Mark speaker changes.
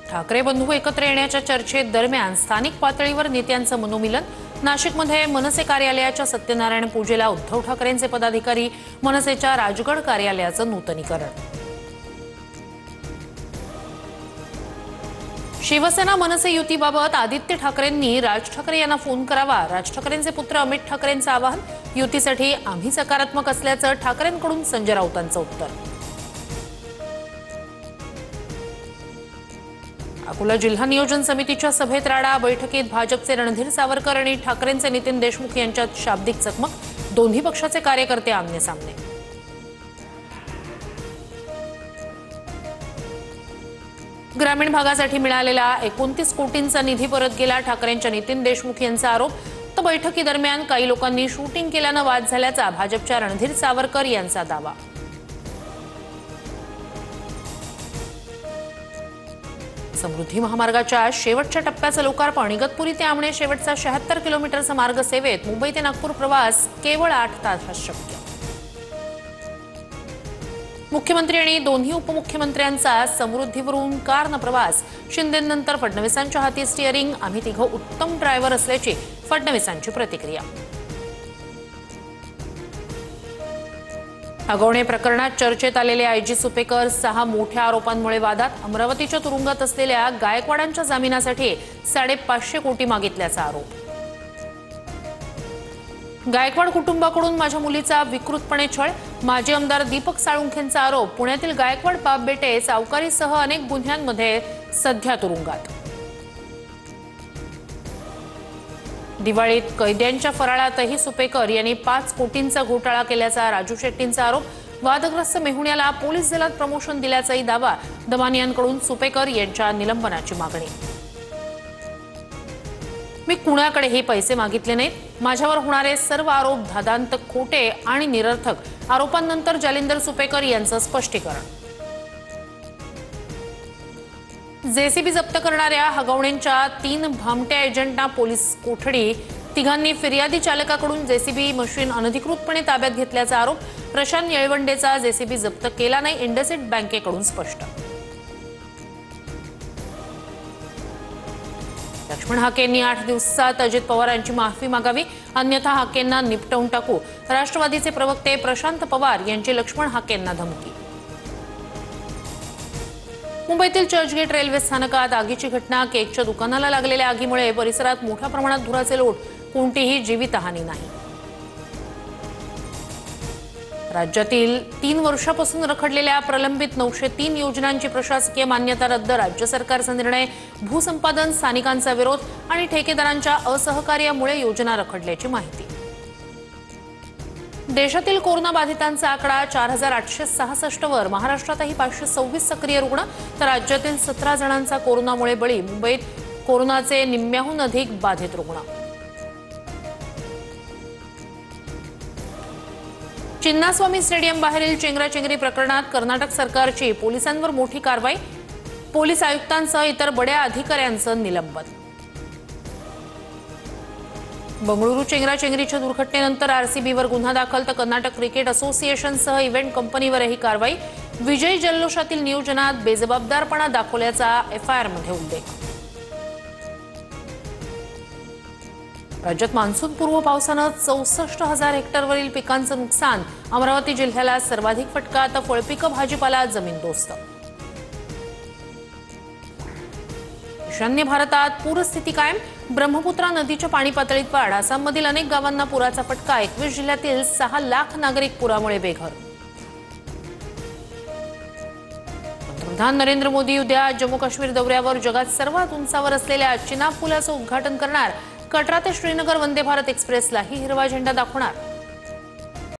Speaker 1: ठाकरे बंधू एकत्र येण्याच्या चर्चेत दरम्यान स्थानिक पातळीवर नेत्यांचं मनोमिलन। नाशिकमध्ये मनसे कार्यालयाच्या सत्यनारायण पूजेला उद्धव ठाकरेंचे पदाधिकारी, मनसेच्या राजगड कार्यालयाचं नूतनीकरण। शिवसेना मनसे युतीबाबत आदित्य ठाकरेंनी राज ठाकरे यांना फोन करावा। राज ठाकरेंचे पुत्र अमित ठाकरेंचं आवाहन। युतीसाठी आम्ही सकारात्मक असल्याचं ठाकरेंकडून संजय राऊतांचं उत्तर। अकोला जिल्हा नियोजन समितीच्या सभेत राडा। बैठकीत भाजपचे रणधीर सावरकर आणि ठाकरेंचे नितीन देशमुख यांच्यात शाब्दिक चकमक। दोन्ही पक्षाचे कार्यकर्ते आमने-सामने। ग्रामीण भागासाठी मिळालेला 29 कोटींचा निधी परत गेला। ठाकरेंच्या नितीन देशमुख यांचा आरोप। तर बैठकीदरम्यान काही लोकांनी शूटिंग केल्यानं वाद झाल्याचा भाजपच्या रणधीर सावरकर यांचा दावा। समृद्धी महामार्गाच्या शेवटच्या टप्प्याचं लोकार्पण। इगतपुरी ते आमणे शेवटचा 76 किलोमीटरचा मार्ग सेवेत। मुंबई ते नागपूर प्रवास केवळ 8 तासात शक्य। मुख्यमंत्री आणि दोन्ही उपमुख्यमंत्र्यांचा समृद्धीवरून कारनं प्रवास। शिंदेनंतर फडणवीसांच्या हाती स्टिअरिंग। आम्ही तिघं उत्तम ड्रायव्हर असल्याची फडणवीसांची प्रतिक्रिया। हगवणे प्रकरणात चर्चेत आलेले आयजी सुपेकर 6 मोठ्या आरोपांमुळे वादात। अमरावतीच्या तुरुंगात असलेल्या गायकवाडांच्या जामिनासाठी 550 कोटी मागितल्याचा आरोप। गायकवाड कुटुंबाकडून माझ्या मुलीचा विकृतपणे छळ। माजी आमदार दीपक साळुंखेंचा आरोप। पुण्यातील गायकवाड बाप बेटे सावकारीसह अनेक गुन्ह्यांमध्ये सध्या तुरुंगात। दिवाळीत कैद्यांच्या फराळातही सुपेकर यांनी 5 कोटींचा घोटाळा केल्याचा राजू शेट्टींचा आरोप। वादग्रस्त मेहुण्याला पोलीस दलात प्रमोशन दिल्याचाही दावा। दमानियांकडून सुपेकर यांच्या निलंबनाची मागणी। मी कुणाकडेही पैसे मागितले नाहीत। माझ्यावर होणारे सर्व आरोप धादांत, खोटे आणि निरर्थक। आरोपांनंतर जालिंदर सुपेकर यांचं स्पष्टीकरण। जेसीबी जप्त करणाऱ्या हगवणेंच्या 3 भामट्या एजंटना पोलीस कोठडी। तिघांनी फिर्यादी चालकाकडून जेसीबी मशीन अनधिकृतपणे ताब्यात घेतल्याचा आरोप। प्रशांत येळवंडेचा जेसीबी जप्त केला नाही, इंडसइंड बँकेकडून स्पष्ट। लक्ष्मण हाकेंनी 8 दिवसात अजित पवारांची माफी मागावी, अन्यथा हाकेंना निपटवून टाकू। राष्ट्रवादीचे प्रवक्ते प्रशांत पवार यांची लक्ष्मण हाकेंना धमकी। मुंबईतील चर्चगेट रेल्वे स्थानकात आगीची घटना। केकच्या दुकानाला लागलेल्या आगीमुळे परिसरात मोठ्या प्रमाणात धुराचे लोट। कोणतीही जीवितहानी नाही। राज्यातील 3 वर्षापासून रखडलेल्या प्रलंबित 903 योजनांची प्रशासकीय मान्यता रद्द। राज्य सरकारचा निर्णय। भूसंपादन, स्थानिकांचा विरोध आणि ठेकेदारांच्या असहकार्यामुळे योजना रखडल्याची माहिती। देशातील कोरोना बाधितांचा आकडा 4866 वर। महाराष्ट्रातही 526 सक्रिय रुग्ण, तर राज्यातील 17 जणांचा कोरोनामुळे बळी। मुंबईत कोरोनाचे निम्म्याहून अधिक बाधित रुग्ण। चिन्नास्वामी स्टेडियम बाहेरील चेंगराचेंगरी प्रकरणात कर्नाटक सरकारची पोलिसांवर मोठी कारवाई। पोलीस आयुक्तांसह इतर बड्या अधिकाऱ्यांचं निलंबन। बंगळुरू चेंगराचेंगरीच्या दुर्घटनेनंतर आरसीबीवर गुन्हा दाखल, तर कर्नाटक क्रिकेट असोसिएशनसह इव्हेंट कंपनीवरही कारवाई। विजयी जल्लोषातील नियोजनात बेजबाबदारपणा दाखवल्याचा एफआयआरमध्ये उल्लेख। राज्यात मान्सूनपूर्व पावसानं 64,000 हेक्टरवरील पिकांचं नुकसान। अमरावती जिल्ह्याला सर्वाधिक फटका, तर फळपिकं, भाजीपाला जमीनदोस्त। ईशान्य भारतात पूरस्थिती कायम। ब्रह्मपुत्रा नदीच्या पाणी पातळीत वाढ। आसाममधील अनेक गावांना पुराचा फटका। 21 जिल्ह्यातील 6 लाख नागरिक पुरामुळे बेघर। पंतप्रधान नरेंद्र मोदी उद्या जम्मू काश्मीर दौऱ्यावर। जगात सर्वात उंचावर असलेल्या चिनाब पुलाचं उद्घाटन करणार। कटरा ते श्रीनगर वंदे भारत एक्सप्रेसलाही हिरवा झेंडा दाखवणार।